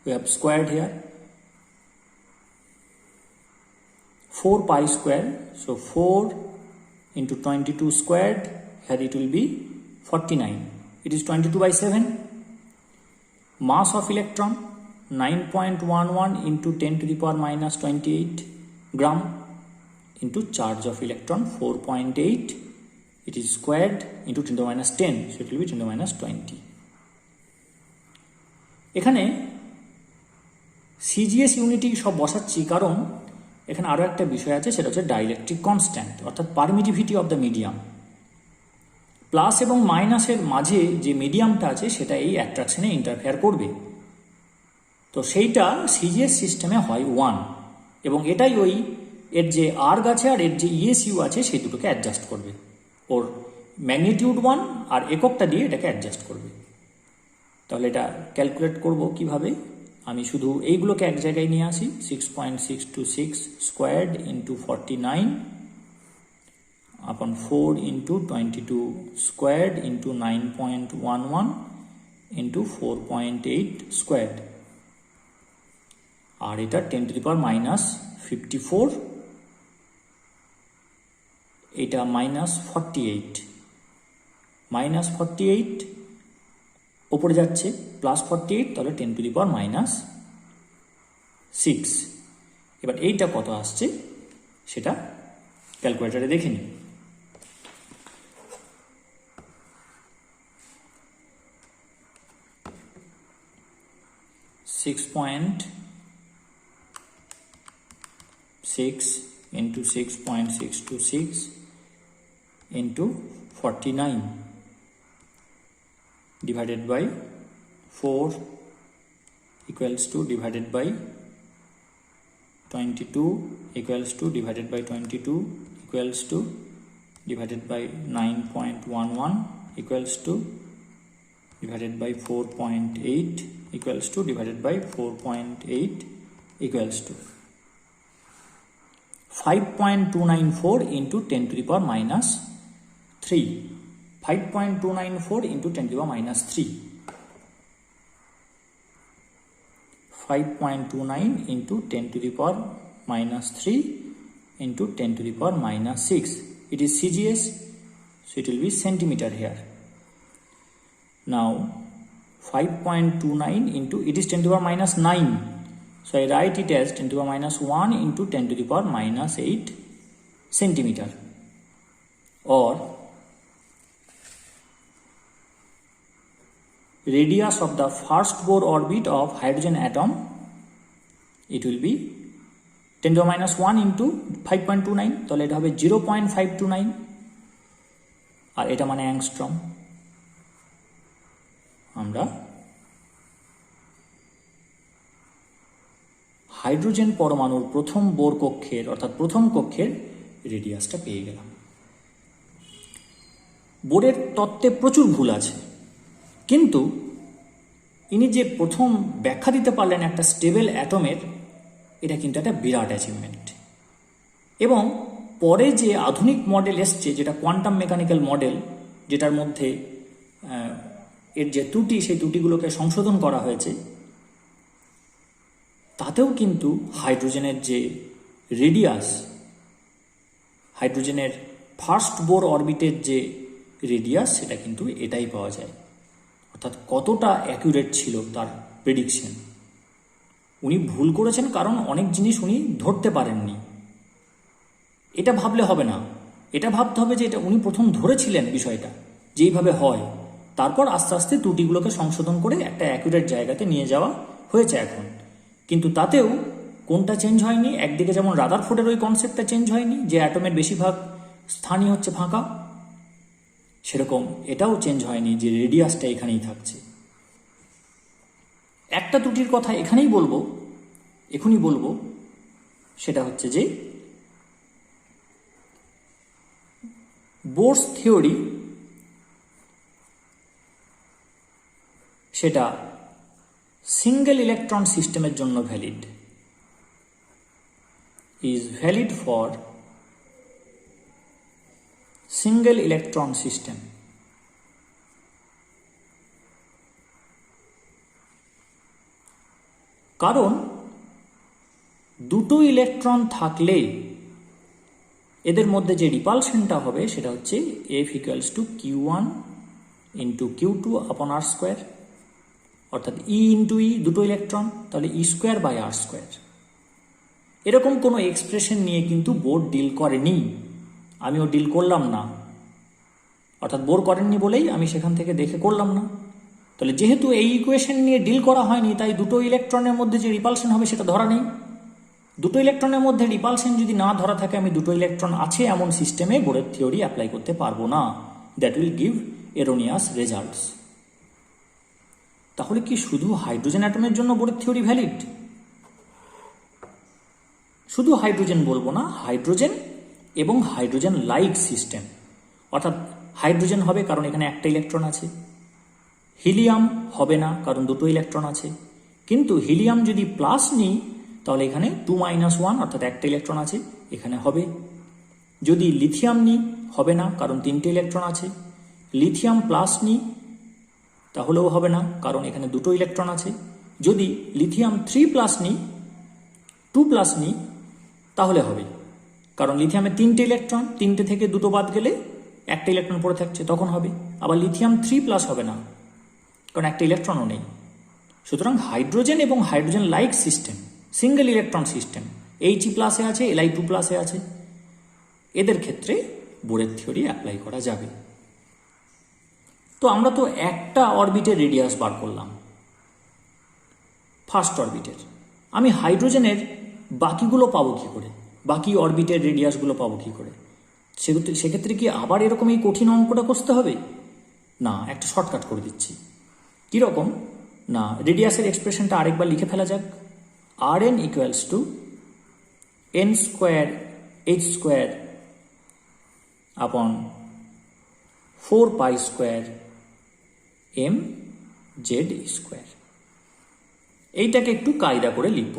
we have squared here. 4 pi square, so 4 into 22 squared, here it will be 49, it is 22 by 7. Mass of electron 9.11 into 10 to the power minus 28 gram, into charge of electron 4.8, it is squared, into 10 to the minus 10, so it will be 10 to the minus 20. এখানে CGS unity সব বসাচ্ছি কারণ এখানে আরও একটা বিষয় আছে, সেটা হচ্ছে ডাইইলেকট্রিক কনস্ট্যান্ট অর্থাৎ permittivity of the medium. Plus এবং মাইনাসের মাঝে যে মিডিয়ামটা আছে সেটা এই অ্যাট্রাকশনে ইন্টারফেয়ার করবে, তো সেইটা সিজিএস সিস্টেমে হয় 1, এবং এটাই ওই এর যে আর্গ আছে আর এর যে ইএসইউ আছে সেই দুটোকে অ্যাডজাস্ট করবে, ওর ম্যাগনিটিউড 1 আর এককটা দিয়ে এটাকে অ্যাডজাস্ট করবে। তাহলে এটা ক্যালকুলেট করব কিভাবে, আমি শুধু এইগুলোকে এক জায়গায় নিয়ে আসি। 6.626 squared into 49 upon 4 into 22 squared into 9.11 into 4.8 squared, আর এটা 10 টু দি পাওয়ার মাইনাস 54, এটা মাইনাস 48 ওপরে যাচ্ছে প্লাস 48, তাহলে 10 টু দি পাওয়ার মাইনাস 6। এবার এইটা কত আসছে সেটা ক্যালকুলেটারে দেখে নিই। (6.6 into 6.626 into 49 divided by 4 equals to divided by 22 equals to divided by 22 equals to divided by 9.11 equals to divided by 4.8 equals to divided by 4.8 equals to 5.294 into 10 to the power minus 3. 5.294 into 10 to the power minus 3. 5.29 into 10 to the power minus 3 into 10 to the power minus 6. It is CGS, so it will be centimeter here. Now 5.29 into, it is 10 to the power minus 9. So I write it as 10 to the power minus 1 into 10 to the power minus 8 centimeter, or radius of the first Bohr orbit of hydrogen atom, it will be 10 to the minus 1 into 5.29, তাহলে এটা হবে 0.529, আর এটা মানে angstrom. আমরা hydrogen পরমাণুর প্রথম bore কক্ষের অর্থাৎ প্রথম কক্ষের রেডিয়াসটা পেয়ে গেলাম। বোরের তত্ত্বে প্রচুর ভুল আছে, কিন্তু ইনি যে প্রথম ব্যাখ্যা দিতে পারলেন একটা স্টেবল অ্যাটমের, এটা কিন্তু একটা বিরাট অ্যাচিভমেন্ট। এবং পরে যে আধুনিক মডেল এসছে, যেটা কোয়ান্টাম মেকানিক্যাল মডেল, যেটার মধ্যে এর যে ত্রুটি সেই ত্রুটিগুলোকে সংশোধন করা হয়েছে, তাতেও কিন্তু হাইড্রোজেনের যে রেডিয়াস, হাইড্রোজেনের ফার্স্ট বোর অরবিটের যে রেডিয়াস, সেটা কিন্তু এটাই পাওয়া যায়। অর্থাৎ কতটা অ্যাকুরেট ছিল তার প্রেডিকশন। উনি ভুল করেছেন কারণ অনেক জিনিস উনি ধরতে পারেননি। এটা ভাবলে হবে না, এটা ভাবতে হবে যে এটা উনি প্রথম ধরেছিলেন বিষয়টা যেইভাবে হয়, তারপর আস্তে আস্তে ত্রুটিগুলোকে সংশোধন করে একটা অ্যাকুরেট জায়গাতে নিয়ে যাওয়া হয়েছে এখন। কিন্তু তাতেও কোনটা চেঞ্জ হয়নি, একদিকে যেমন রাদারফোর্ডের ওই কনসেপ্টটা চেঞ্জ হয়নি যে অ্যাটমের বেশিরভাগ স্থানই হচ্ছে ফাঁকা, সেরকম এটাও চেঞ্জ হয়নি যে রেডিয়াসটা এখানেই থাকছে। একটা ত্রুটির কথা এখনই বলবো, সেটা হচ্ছে যে বোরস থিওরি সেটা সিঙ্গেল ইলেকট্রন সিস্টেমের জন্য valid, is valid for single electron system. কারণ দুটো ইলেকট্রন থাকলে এদের মধ্যে যে রিপালশনটা হবে সেটা হচ্ছে F equals to Q1 into Q2 upon R square, অর্থাৎ E ইন্টু ই, দুটো ইলেকট্রন, তাহলে E square by R square. এরকম কোনো এক্সপ্রেশন নিয়ে কিন্তু বোর ডিল করেনি, আমিও ডিল করলাম না, অর্থাৎ বোর করেননি বলেই আমি সেখান থেকে দেখে করলাম না। তাহলে যেহেতু এই ইকুয়েশন নিয়ে ডিল করা হয়নি, তাই দুটো ইলেকট্রনের মধ্যে যে রিপালশন হবে সেটা ধরা নেই। দুটো ইলেকট্রনের মধ্যে রিপালশন যদি না ধরা থাকে, আমি দুটো ইলেকট্রন আছে এমন সিস্টেমে বোরের থিওরি অ্যাপ্লাই করতে পারবো না, দ্যাট উইল গিভ এরোনিয়াস রেজাল্টস। তাহলে কি শুধু হাইড্রোজেন অ্যাটমের জন্য বোরের থিওরি ভ্যালিড? শুধু হাইড্রোজেন বলবো না, হাইড্রোজেন এবং হাইড্রোজেন লাইক সিস্টেম, অর্থাৎ হাইড্রোজেন হবে কারণ এখানে একটা ইলেকট্রন আছে, হিলিয়াম হবে না কারণ দুটো ইলেকট্রন আছে, কিন্তু হিলিয়াম যদি প্লাস নিই তাহলে এখানে 2-1 অর্থাৎ একটা ইলেকট্রন আছে, এখানে হবে। যদি লিথিয়াম নিই হবে না কারণ তিনটে ইলেকট্রন আছে, লিথিয়াম প্লাস নিই তাহলেও হবে না কারণ এখানে দুটো ইলেকট্রন আছে। যদি লিথিয়াম 3+ নিই, 2+ নিই তাহলে হবে, কারণ লিথিয়ামে তিনটে ইলেকট্রন, তিনটে থেকে দুটো বাদ গেলে একটা ইলেকট্রন পড়ে থাকছে, তখন হবে। আবার লিথিয়াম 3+ হবে না কারণ একটা ইলেকট্রনও নেই। সুতরাং হাইড্রোজেন এবং hydrogen like system, single electron system, He+ আছে, Li2+ আছে, এদের ক্ষেত্রে বোরের থিওরি অ্যাপ্লাই করা যাবে। তো আমরা তো একটা অরবিটের রেডিয়াস বার করলাম, ফার্স্ট অরবিটের। আমি হাইড্রোজেনের বাকিগুলো পাবো কী করে, বাকি অরবিটের রেডিয়াসগুলো পাবো কী করে? সেক্ষেত্রে কি আবার এরকম এই কঠিন অঙ্কটা কষতে হবে? না, একটা শর্টকাট করে দিচ্ছি। কীরকম না, রেডিয়াসের এক্সপ্রেশনটা আরেকবার লিখে ফেলা যাক। Rn equals to n² h² আপন 4π² mz²। এইটাকে একটু কায়দা করে লিখব।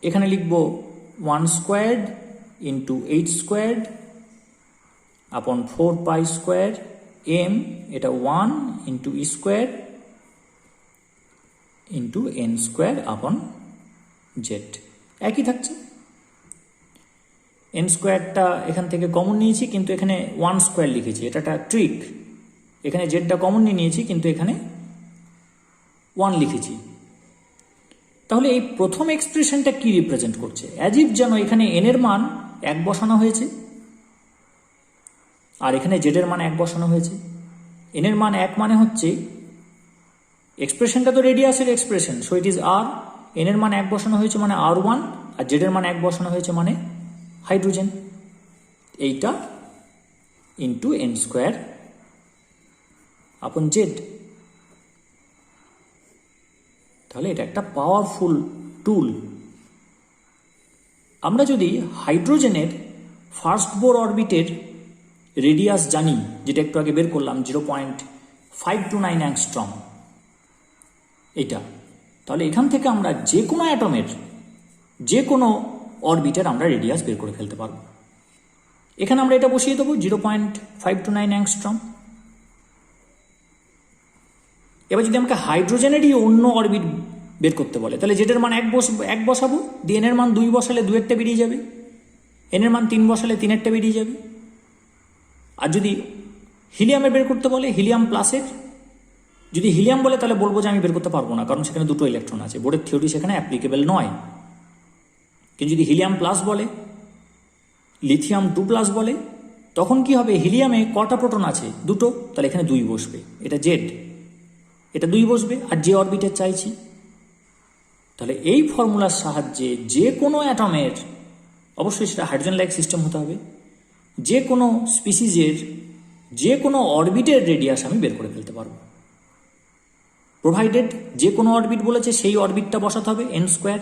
এখানে লিখব 1² ইন্টু h² আপন 4π² m, এটা 1 ইন্টু e² ইন্টু n² আপন জেড, একই থাকছে। n²টা এখান থেকে কমন নিয়েছি, কিন্তু এখানে 1² লিখেছি, এটা একটা ট্রিক। এখানে জেডটা কমন নিয়েছি, কিন্তু এখানে 1 লিখেছি। তাহলে এই প্রথম এক্সপ্রেশনটা কি রিপ্রেজেন্ট করছে? অ্যাজ ইফ যেন এখানে n এর মান 1 বসানো হয়েছে আর এখানে জেড এর মান 1 বসানো হয়েছে। n এর মান 1 মানে হচ্ছে এক্সপ্রেশনটা তো রেডিয়াসের expression, so it is r. n এর মান 1 বসানো হয়েছে মানে R1, আর জেড এর মান 1 বসানো হয়েছে মানে হাইড্রোজেন। এইটা ইন্টু n² আপন জেড। তাহলে এটা একটা পাওয়ারফুল টুল। আমরা যদি হাইড্রোজেনের ফার্স্ট বোর অরবিটের রেডিয়াস জানি, যেটা একটু আগে বের করলাম 0.529 অ্যাংস্ট্রম, এটা, তাহলে এখান থেকে আমরা যে কোনো অ্যাটমের যে কোনো অরবিটের আমরা রেডিয়াস বের করে ফেলতে পারবো। এখানে আমরা এটা বসিয়ে দেবো 0.529 অ্যাংস্ট্রম। এবার যদি আমাকে হাইড্রোজেনেরই অন্য অরবিট বের করতে বলে, তাহলে জেডের মান 1 বসাবো, দিয়ে এনের মান 2 বসালে 2-এরটা বেরিয়ে যাবে, এনের মান 3 বসালে 3-এরটা বেরিয়ে যাবে। আর যদি হিলিয়ামের বের করতে বলে, হিলিয়াম প্লাসের, যদি হিলিয়াম বলে তাহলে বলবো যে আমি বের করতে পারবো না, কারণ সেখানে দুটো ইলেকট্রন আছে, বোরের থিওরি সেখানে অ্যাপ্লিকেবল নয়। কিন্তু যদি হিলিয়াম প্লাস বলে, লিথিয়াম 2+ বলে, তখন কি হবে? হিলিয়ামে কটা প্রোটন আছে? দুটো, তাহলে এখানে 2 বসবে, এটা জেড, এটা 2 বসবে, আর যে অরবিটের চাইছি। তাহলে এই ফর্মুলার সাহায্যে যে কোনো অ্যাটমের, অবশ্যই সেটা হাইড্রোজেন লাইক সিস্টেম হতে হবে, যে কোনো স্পিসিজের যে কোনো অরবিটের রেডিয়াস আমি বের করে ফেলতে পারবো। প্রোভাইডেড যে কোনো অরবিট বলেছে সেই অরবিটটা বসাতে হবে n স্কোয়ার,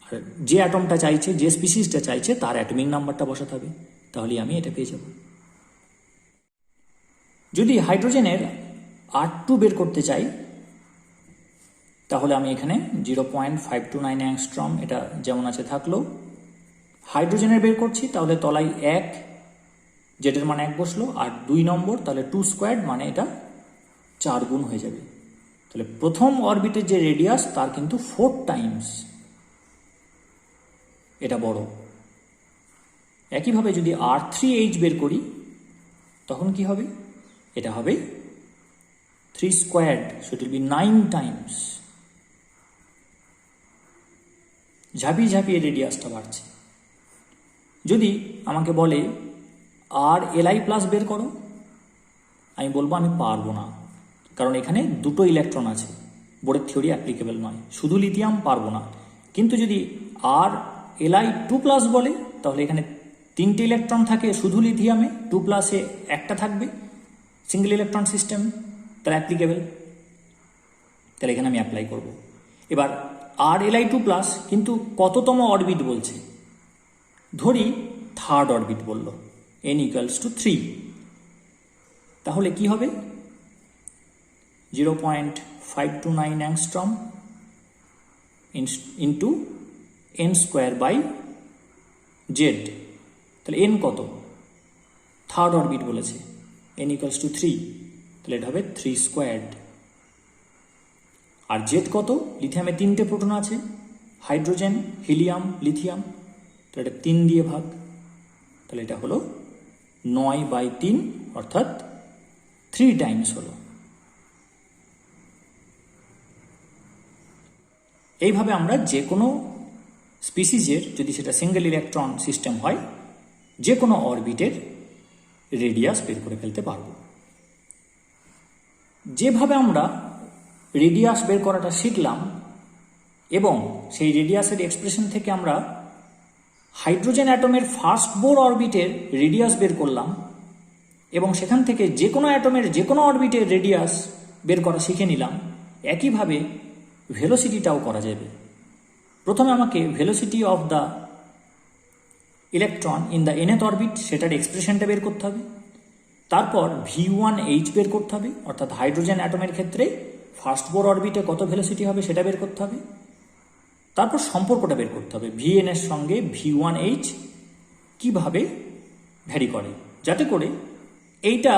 আর যে অ্যাটমটা চাইছে, যে স্পিসিসটা চাইছে তার অ্যাটমিক নাম্বারটা বসাতে হবে, তাহলেই আমি এটা পেয়ে যাব। যদি হাইড্রোজেনের R2 বের করতে চাই তাহলে আমি এখানে 0.529 অ্যাংস্ট্রম এটা যেমন আছে থাকলো। হাইড্রোজেনের বের করছি তাহলে তলায় 1, জেডের মান 1 বসলো, আর 2 নম্বর তাহলে 2 স্কোয়ার্ড মানে এটা 4 গুণ হয়ে যাবে। তাহলে প্রথম অরবিটের যে রেডিয়াস তার কিন্তু 4 টাইমস এটা বড়। একইভাবে যদি R3H বের করি তখন কি হবে, এটা হবে 3 squared, so it will B 9 Times. ঝাঁপিয়ে ঝাঁপিয়ে রেডিয়াসটা বাড়ছে। যদি আমাকে বলে RLi প্লাস বের করো, আমি বলবো আমি পারবো না, কারণ এখানে দুটো ইলেকট্রন আছে, বোরের থিওরি অ্যাপ্লিকেবল নয়, শুধু লিথিয়াম পারবো না। কিন্তু যদি RLi2 প্লাস বলে তাহলে এখানে 3টে ইলেকট্রন থাকে শুধু লিথিয়ামে, 2 প্লাসে একটা থাকবে, সিঙ্গেল ইলেকট্রন সিস্টেম, তার অ্যাপ্লিকেবল, তাহলে এখানে আমি অ্যাপ্লাই করব। এবার RLi2 প্লাস কিন্তু কততম অরবিট বলছে, ধরি থার্ড অরবিট বলল, n = 3, তাহলে কি হবে 0.529 angstrom into n square by Z. তাহলে n কত, থার্ড অরবিট বলেছে, n = 3, তাহলে এটা হবে 3 স্কোয়ার্ড। আর জেড কত, লিথিয়ামে 3টে প্রোটন আছে, হাইড্রোজেন, হিলিয়াম, লিথিয়াম, তো এটা 3 দিয়ে ভাগ, তাহলে এটা হলো 9/3 অর্থাৎ 3 টাইমস হলো। এইভাবে আমরা যে কোনো স্পিসিসের, যদি সেটা সিঙ্গেল ইলেকট্রন সিস্টেম হয়, যে কোনো অরবিটের রেডিয়াস বের করে ফেলতে পারব। যেভাবে আমরা রেডিয়াস বের করাটা শিখলাম এবং সেই রেডিয়াসের এক্সপ্রেশন থেকে আমরা হাইড্রোজেন অ্যাটমের ফার্স্ট বোর অরবিটের রেডিয়াস বের করলাম এবং সেখান থেকে যে কোনো অ্যাটমের যে কোনো অরবিটের রেডিয়াস বের করা শিখে নিলাম, একইভাবে ভেলোসিটিটাও করা যাবে। প্রথমে আমাকে velocity of the electron in the nth orbit সেটার এক্সপ্রেশনটা বের করতে হবে, তারপর v1h বের করতে হবে, অর্থাৎ হাইড্রোজেন অ্যাটমের ক্ষেত্রে ফার্স্ট বোর অরবিটে কত ভেলোসিটি হবে সেটা বের করতে হবে, তারপর সম্পর্কটা বের করতে হবে vn এর সঙ্গে v1h কিভাবে ভ্যারি করে, যাতে করে এইটা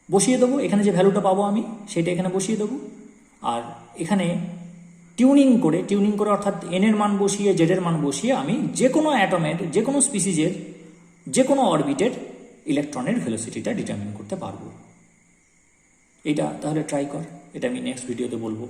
বসিয়ে দেবো, এখানে যে ভ্যালুটা পাবো আমি সেটা এখানে বসিয়ে দেবো, আর এখানে টিউনিং করে অর্থাৎ n এর মান বসিয়ে জেড এর মান বসিয়ে আমি যে কোনো অ্যাটমের, যে কোনো স্পিসিসের, যে কোনো অরবিটের ইলেকট্রনের ভেলোসিটিটা ডিটারমিন করতে পারবো। এটা তাহলে ট্রাই কর, এটা আমি নেক্সট ভিডিওতে বলবো।